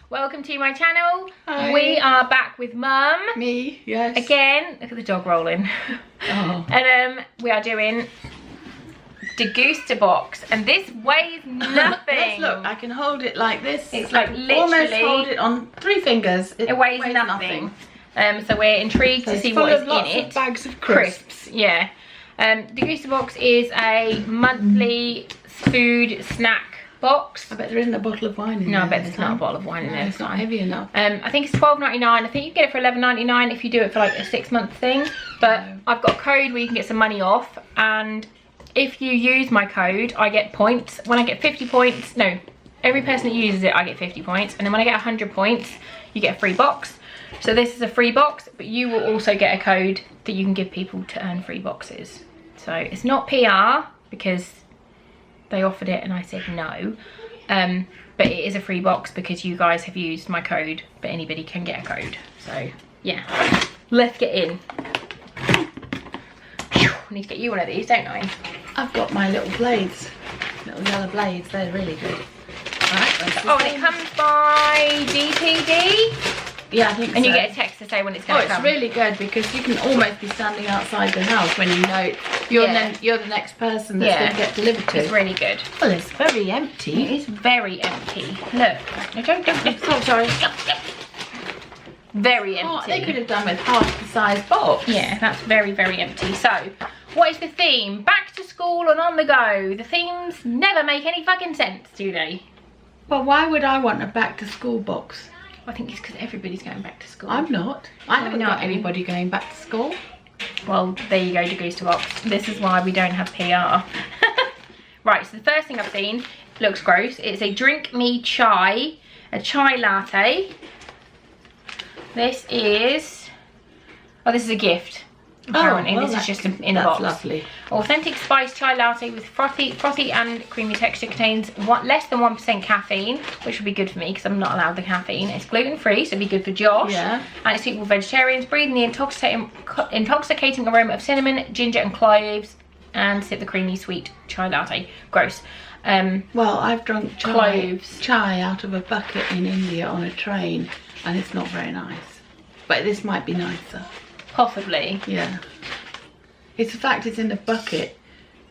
welcome to my channel. Hi. We are back with Mum. Me, yes. Again, look at the dog rolling. Oh. And we are doing Degustabox, and this weighs nothing. Let's look, I can hold it like this. It's like literally almost hold it on 3 fingers. It weighs nothing. So we're intrigued to see what is in it. Of bags of crisps. Yeah. Degustabox is a monthly food snack box. I bet there isn't a bottle of wine in there. No, I bet there's not a bottle of wine in there. It's not heavy enough. I think it's $12.99. I think you can get it for $11.99 if you do it for like a 6-month thing. But I've got a code where you can get some money off, and if you use my code, I get points. When I get 50 points, no, every person that uses it, I get 50 points. And then when I get 100 points, you get a free box. So this is a free box, but you will also get a code that you can give people to earn free boxes. So it's not PR because they offered it and I said no. But it is a free box because you guys have used my code, but anybody can get a code. So yeah, let's get in. I need to get you one of these, don't I? I've got my little blades, little yellow blades. They're really good. Right, oh, and it comes by DPD. Yeah, I think and so. you get a text to say when it's going to come. Oh, it's really good because you can almost be standing outside the house when you know you're the next person that's going to get delivered to. It's really good. Well, it's very empty. It is very empty. Look. No, don't. Oh, sorry. Very empty. They could have done with half the size box. Yeah, that's very, very empty. So, what is the theme? Back to school and on the go. The themes never make any fucking sense, do they? Well, why would I want a back to school box? I think it's because everybody's going back to school. I'm not. I haven't got anybody going back to school. Well, there you go, Degustabox. This is why we don't have PR. Right, so the first thing I've seen looks gross. It's a drink me chai, a chai latte. This is a gift. Apparently, well, this is just in a box. Lovely. Authentic spice chai latte with frothy and creamy texture. Contains less than 1% caffeine, which would be good for me because I'm not allowed the caffeine. It's gluten-free, so it'd be good for Josh. Yeah. And it's suitable for vegetarians. Breathe in the intoxicating aroma of cinnamon, ginger, and cloves, and sip the creamy sweet chai latte. Gross. Well, I've drunk chai out of a bucket in India on a train, and it's not very nice. But this might be nicer. Possibly. Yeah. It's the fact it's in a bucket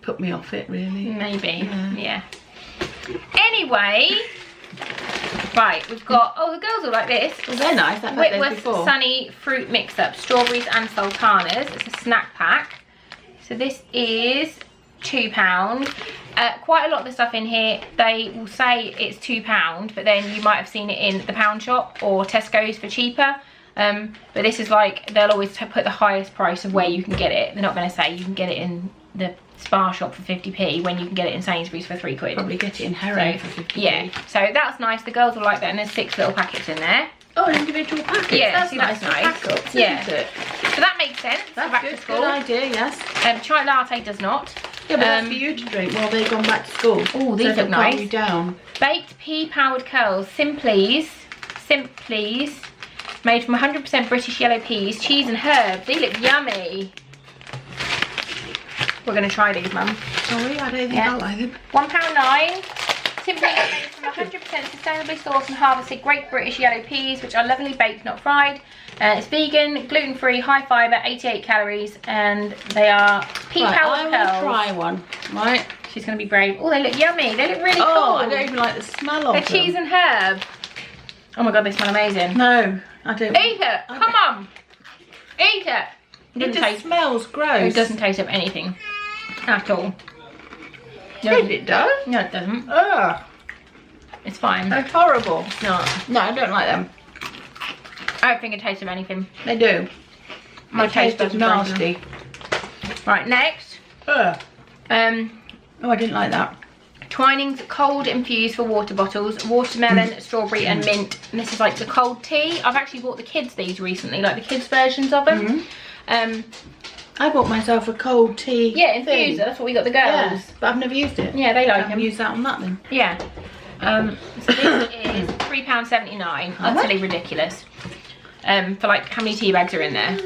put me off it, really. Maybe. Yeah. Anyway, right, we've got, the girls all like this. Well, they're nice. I've had those Whitworth before. Sunny Fruit Mix-Up, strawberries and sultanas. It's a snack pack. So this is £2. Quite a lot of the stuff in here, they will say it's £2, but then you might have seen it in the pound shop or Tesco's for cheaper. But this is like, they'll always put the highest price of where you can get it. They're not going to say you can get it in the Spar shop for 50p when you can get it in Sainsbury's for £3. Probably get it in Harrow for 50p. Yeah, so that's nice. The girls will like that, and there's 6 little packets in there. Oh, individual packets. Yeah, that's nice. Pack-ups, yeah. isn't it? So that makes sense. That's back good. to school. Good idea. Yes. Chai latte does not. Yeah, but that's for you to drink while they've gone back to school. Oh, these look nice. You down. Baked pea powered curls, Simply's, made from 100% British yellow peas, cheese and herbs. They look yummy. We're going to try these, Mum. Sorry, I don't think I like them. £1.09. Simply made from 100% sustainably sourced and harvested Great British yellow peas, which are lovely baked, not fried. It's vegan, gluten-free, high fibre, 88 calories, and they are pea powered curls. I will try one. Right. She's going to be brave. Oh, they look yummy. They look really cool. Oh, I don't even like the smell of them. They're cheese and herb. Oh my god, they smell amazing. No, I don't. Eat it. Come on. Eat it. It just smells gross. It doesn't taste of anything at all. Yes, it does. No, it doesn't. Ugh. It's fine. They're horrible. It's not. No, I don't like them. I don't think it tastes of anything. They do. My taste is nasty. Right, next. Ugh. Oh, I didn't like that. Twinings cold infused for water bottles, watermelon, strawberry and mint. And this is like the cold tea. I've actually bought the kids these recently, like the kids versions of them. I bought myself a cold tea. Yeah, infuser. That's what we got the girls. Yeah, but I've never used it. Yeah, they like them. Use that on that then. Yeah. So this is £3.79. Utterly ridiculous. For like, how many tea bags are in there?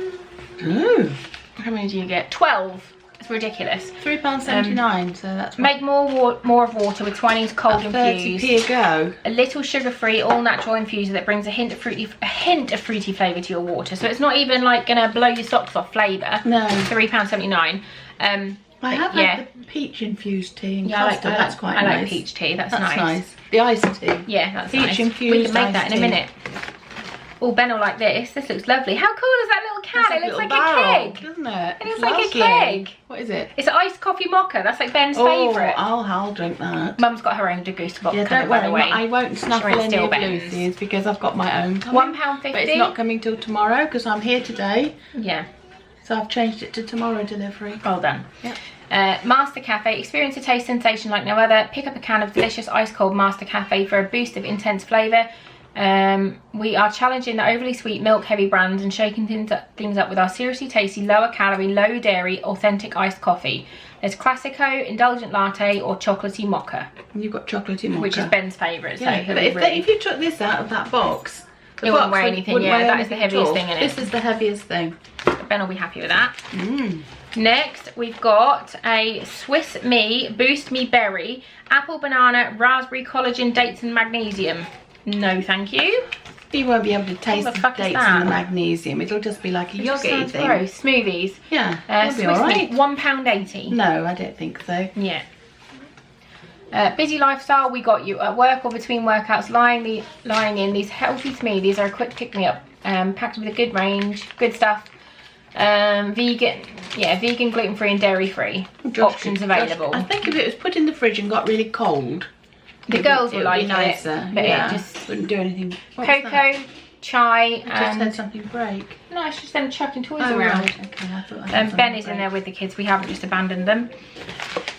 Ooh. How many do you get? 12. It's ridiculous. £3.79, so that's make more of water with Twinings cold infused. 30p a go. A little sugar-free, all-natural infuser that brings a hint of fruity flavour to your water. So it's not even like gonna blow your socks off flavour. No. £3.79. I have had the peach infused tea and custard. That's quite nice. I like peach tea. That's nice. The iced tea. Yeah, that's peach nice. infused. We can make that in a minute. Oh, Ben will like this. This looks lovely. How cool is that little can? It looks like a keg, doesn't it? It looks like a keg. What is it? It's an iced coffee mocha. That's like Ben's favourite. I'll drink that. Mum's got her own Degustabox. Yeah, don't worry. I won't snuffle any of Ben's. Lucy's because I've got my own. £1.50. But it's not coming till tomorrow because I'm here today. Yeah. So I've changed it to tomorrow delivery. Well done. Yeah. Master Cafe. Experience a taste sensation like no other. Pick up a can of delicious ice cold Master Cafe for a boost of intense flavour. We are challenging the overly sweet milk heavy brands and shaking things up with our seriously tasty, lower calorie, low dairy, authentic iced coffee. There's Classico, indulgent latte or chocolatey mocha. And you've got chocolatey mocha. Which is Ben's favourite. Yeah, so but if you took this out of that box, it wouldn't weigh anything. Yeah, that is the heaviest thing in it. This is the heaviest thing. Ben will be happy with that. Next, we've got a Swiss Me Boost Me Berry, apple, banana, raspberry, collagen, dates and magnesium. No, thank you. You won't be able to taste the dates and the magnesium. It'll just be like a yogurt thing. Gross. Smoothies. Yeah, that'll be all right. £1.80. No, I don't think so. Yeah. Busy lifestyle. We got you at work or between workouts. Lying in these healthy smoothies are a quick pick me up. Packed with a good range, good stuff. Vegan, gluten free and dairy free options available. I think if it was put in the fridge and got really cold, the girls would like nicer, but yeah. It just wouldn't do anything. Cocoa, chai, and just had something break. No, it's just them chucking toys around. Right. Okay, I thought Ben is in there with the kids. We haven't just abandoned them.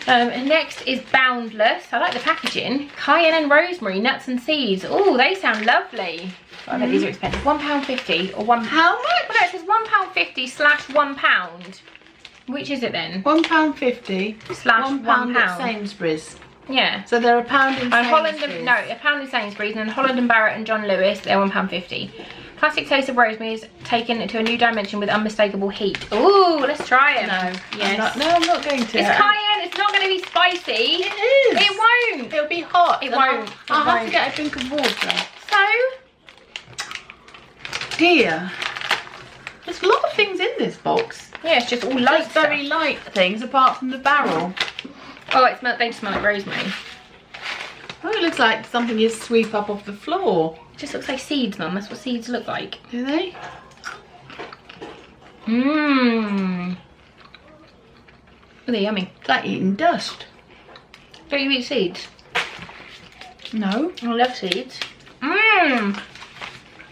Next is Boundless. I like the packaging. Cayenne and rosemary, nuts and seeds. Oh, they sound lovely. I bet these are expensive. £1.50 or £1. How much? Well, no, it says £1.50 / £1. Which is it then? £1.50 / £1 at Sainsbury's. Yeah. So they're £1 in Sainsbury's. £1 in Sainsbury's, and then Holland and Barrett and John Lewis, they're £1.50. Classic taste of rosemary is taken to a new dimension with unmistakable heat. Ooh, let's try it. No. Yes. I'm not going to. It's cayenne. It's not going to be spicy. It is. It won't. It'll be hot. It won't. I'll have to get a drink of water. So? Dear. There's a lot of things in this box. Yeah, it's just all light stuff. Very light things apart from the barrel. Oh, they smell like rosemary. Oh, it looks like something you sweep up off the floor. It just looks like seeds, Mum. That's what seeds look like. Do they? Mmm. Oh, they're yummy. It's like eating dust. Don't you eat seeds? No. I love seeds. Mmm.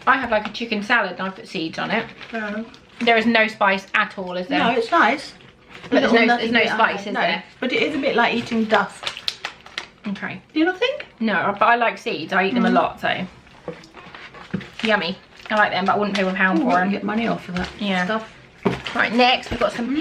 I have like a chicken salad and I put seeds on it. No. There is no spice at all, is there? No, it's nice. But there's no spice, is there? But it is a bit like eating dust. Okay. Do you not think? No, but I like seeds. I eat them a lot, so. Yummy. I like them, but I wouldn't pay £1 for them. Get money off of that stuff. Right, next we've got some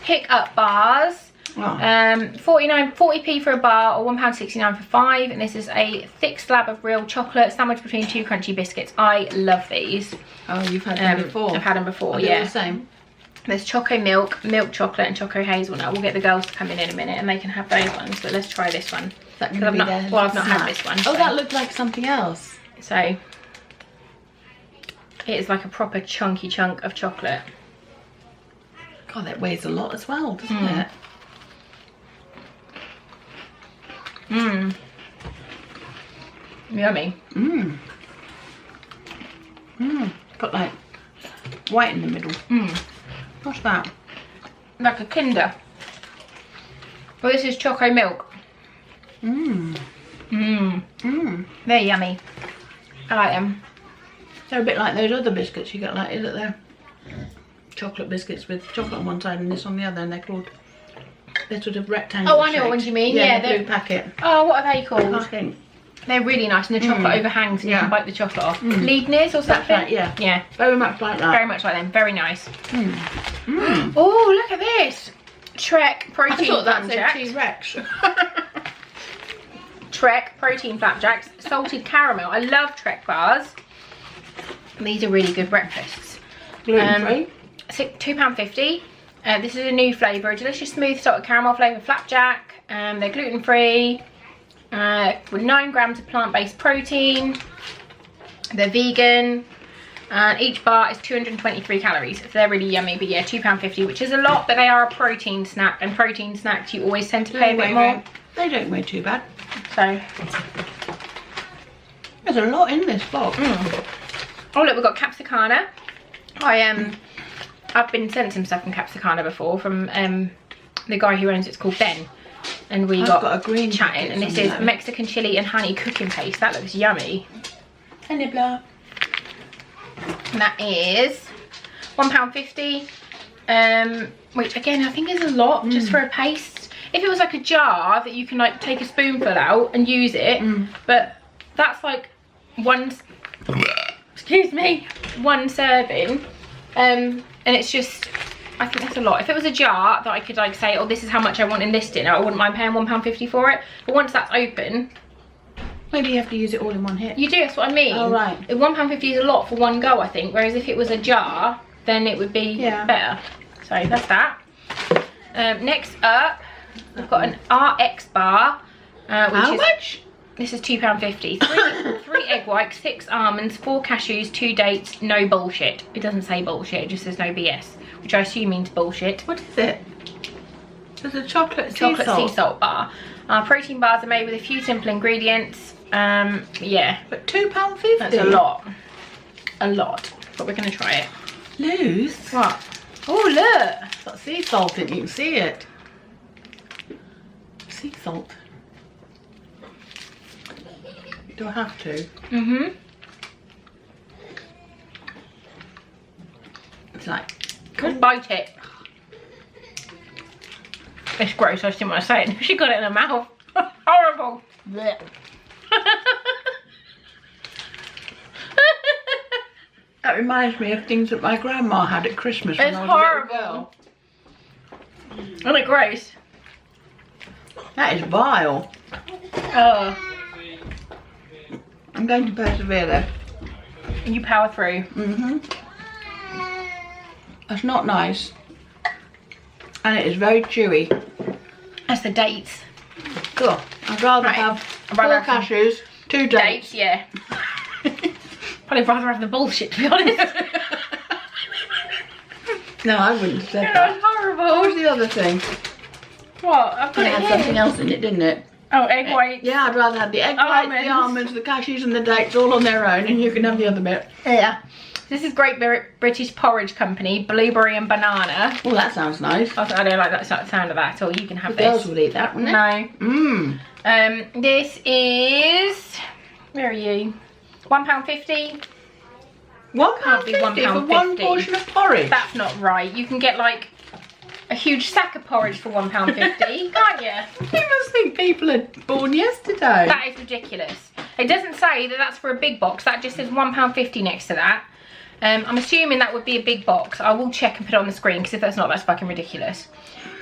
pick up bars. Oh. 40p for a bar or £1.69 for 5, and this is a thick slab of real chocolate sandwiched between 2 crunchy biscuits. I love these. Oh, you've had them before? I've had them before, yeah. The same. There's choco milk, milk chocolate and choco hazelnut. We'll get the girls to come in a minute and they can have those ones, but let's try this one. I've not had this one. Oh, so. That looked like something else. So it is like a proper chunky chunk of chocolate. God, that weighs a lot as well, doesn't it? Mmm. Yummy. Mmm. Mmm. Got like white in the middle. Mmm. What's that? Like a Kinder. Well, this is choco milk. Mmm. Mmm. Mmm. They're yummy. I like them. They're a bit like those other biscuits you get, like, isn't there? Chocolate biscuits with chocolate on one side and this on the other, and they're called, they're sort of rectangle. Oh, I know what ones you mean. Yeah, the blue packet. Oh, what are they called? I think. They're really nice, and the chocolate overhangs and you can bite the chocolate off. Leibniz or something? Right, yeah. Yeah. Very much like that. Very much like them. Very nice. Mm. Mm. Oh, look at this. Trek protein I thought that said flapjacks. T-Rex. Trek protein flapjacks. Salted caramel. I love Trek bars. These are really good breakfasts. Gluten-free. £2.50. This is a new flavour, a delicious smooth salted caramel flavour flapjack. They're gluten free, with 9 grams of plant-based protein. They're vegan, and each bar is 223 calories. So they're really yummy, but yeah, £2.50, which is a lot, but they are a protein snack, and protein snacks you always tend to pay a bit more. They don't weigh too bad. So there's a lot in this box. Oh look, we've got Capsicana. I've been sent some stuff from Capsicana before from the guy who owns it's called Ben, and we got a green chatting, and this is Mexican chili and honey cooking paste. That looks yummy. And blah. And that is £1.50, which again I think is a lot just for a paste. If it was like a jar that you can like take a spoonful out and use it, but that's like one serving, and it's just, I think that's a lot. If it was a jar that I could like say, oh, this is how much I want in this dinner, I wouldn't mind paying £1.50 for it. But once that's open, maybe you have to use it all in one hit. you do, that's what I mean. Oh, right. £1.50 is a lot for one go, I think, whereas if it was a jar, then it would be better. So that's that. Next up, we've got an RX bar. How much? This is £2.50. 3 egg whites, 6 almonds, 4 cashews, 2 dates, no bullshit. It doesn't say bullshit, it just says no BS, which I assume means bullshit. What is it? There's a chocolate sea salt bar. Protein bars are made with a few simple ingredients. Yeah. But £2.50? That's a lot. A lot. But we're going to try it. Luce? What? Oh, look. It's got sea salt in it, you can see it. Sea salt. Do I have to? It's like, just bite it. It's gross, I just didn't want to say it. She got it in her mouth. Horrible. That reminds me of things that my grandma had at Christmas when I was horrible. a little girl. Isn't it gross? That is vile. Oh. I'm going to persevere though. And you power through. That's not nice. And it is very chewy. That's the dates. Cool. I'd rather have 4 cashews, 2 dates. Yeah. Probably rather have the bullshit, to be honest. No, I wouldn't have said that. That was horrible. What was the other thing? What? I've got It had something else in it, didn't it? Oh, egg whites. Yeah, I'd rather have the egg whites, the almonds, the cashews and the dates all on their own, and you can have the other bit. Yeah. This is Great British Porridge Company, blueberry and banana. Oh, that sounds nice. I don't like that sound of that at all. You can have The this. girls would eat that, wouldn't they? No. This is, where are you? £1.50. £1.50 for one portion of porridge. That's not right. You can get like a huge sack of porridge for £1.50, can't you? You must think people are born yesterday. That is ridiculous. It doesn't say that that's for a big box. That just says £1.50 next to that. I'm assuming that would be a big box. I will check and put it on the screen, because if that's not, that's fucking ridiculous.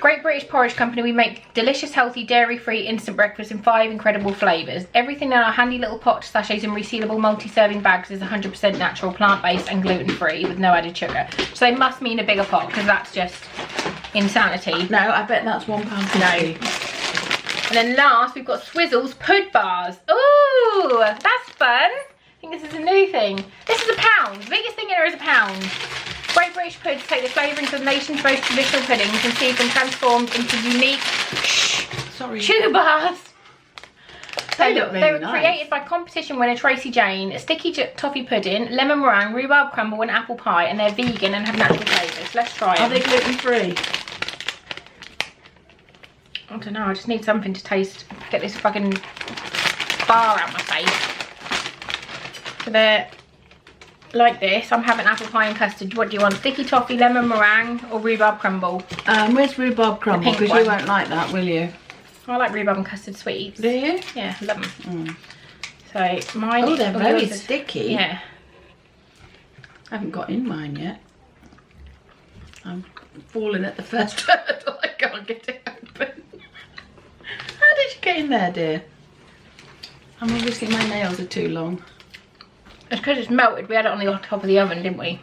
Great British Porridge Company, we make delicious, healthy, dairy-free instant breakfast in 5 incredible flavours. Everything in our handy little pots, sachets and resealable multi-serving bags is 100% natural, plant-based and gluten-free with no added sugar. So they must mean a bigger pot, because that's just insanity. No, I bet that's £1.50. No. And then last, we've got Swizzles Pud Bars. Ooh, that's fun. I think this is a new thing. This is £1. The biggest thing in here is £1. Great British Puds take the flavourings of the nation's most traditional puddings, conceived and transformed into unique chew bars. They look really They were nice. created by competition winner Tracy Jane. Sticky toffee pudding, lemon meringue, rhubarb crumble and apple pie, and they're vegan and have natural flavours. Let's try them. Are they gluten free? I don't know, I just need something to taste. Get this fucking bar out my face. So they're like this. I'm having apple pie and custard. What do you want? Sticky toffee, lemon meringue, or rhubarb crumble? Where's rhubarb crumble? Because you won't like that, will you? I like rhubarb and custard sweets. Do you? Yeah, love them. So mine. Oh, they're very sticky. Yeah. I haven't got in mine yet. I'm falling at the first hurdle. I can't get it open. How did you get in there, dear? I'm obviously, my nails are too long. It's because it's melted. We had it on the top of the oven, didn't we?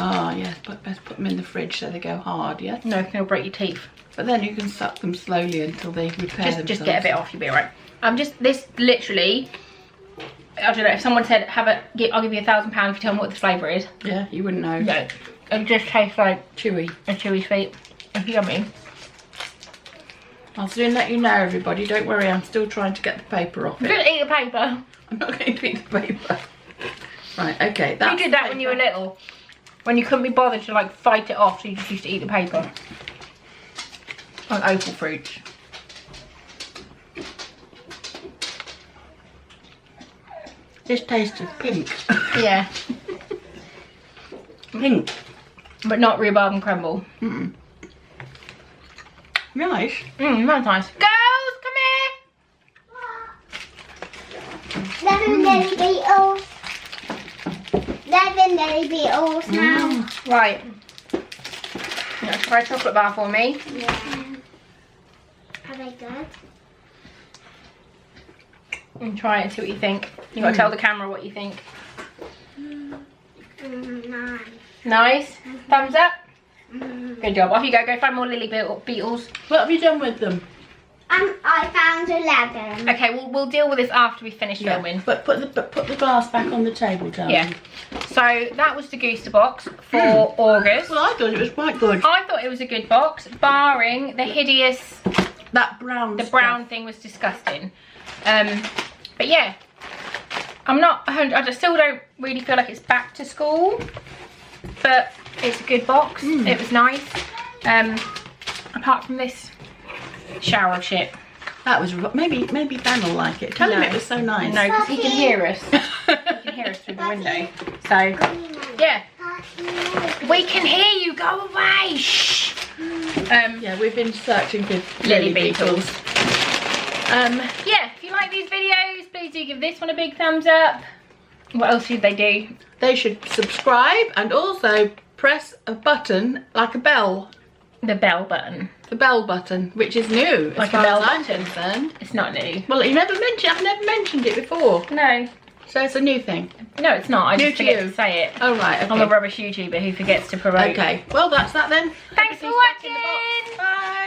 Oh, yes, but best put them in the fridge so they go hard, yes? No, they'll break your teeth. But then you can suck them slowly until they repair themselves. Just get a bit off, you'll be alright. This literally, I don't know, if someone said, I'll give you £1,000 if you tell me what the flavour is. Yeah, you wouldn't know. No, it just tastes like chewy. A chewy sweet. It's yummy. I'll soon let you know, everybody. Don't worry, I'm still trying to get the paper off it. Just eat the paper. I'm not going to eat the paper. Right, okay. You did that when you were little. When you couldn't be bothered to like fight it off, so you just used to eat the paper. Like opal fruits. This tastes of pink. Yeah. Pink. But not rhubarb and crumble. Mm-mm. Nice. That's nice. Girls, come here. 11 Nelly Beatles. 11 Nelly Beatles now. Right. You want to try a chocolate bar for me? Yeah. Are they good? And try it and see what you think. You got to tell the camera what you think. Nice. Nice. Thumbs up. Good job. Off you go. Go find more lily beetles. What have you done with them? I found 11. Okay, we'll deal with this after we finish filming. But put the glass back on the table, darling. Yeah. So that was the Degustabox for August. Well, I thought it was quite good. I thought it was a good box, barring the hideous. That brown. The brown thing was disgusting. But yeah, I'm not. I still don't really feel like it's back to school, but it's a good box. It was nice. Apart from this shower shit. That was maybe Ben will like it. Tell him it was so nice. No, because he can hear us. He can hear us through the window. So yeah, we can hear you. Go away. Shh. Yeah, we've been searching for lily beetles. Yeah, if you like these videos, please do give this one a big thumbs up. What else should they do? They should subscribe and also press a button like a bell. The bell button. The bell button, which is new Like as far a bell as I'm button. concerned. It's not new. Well, I've never mentioned it before. No. So it's a new thing. No, it's not. I New just to forget you. to say it. Oh right, okay. I'm a rubbish YouTuber who forgets to promote. Okay, well that's that then. Thanks for Everything's back in the watching. box. Bye.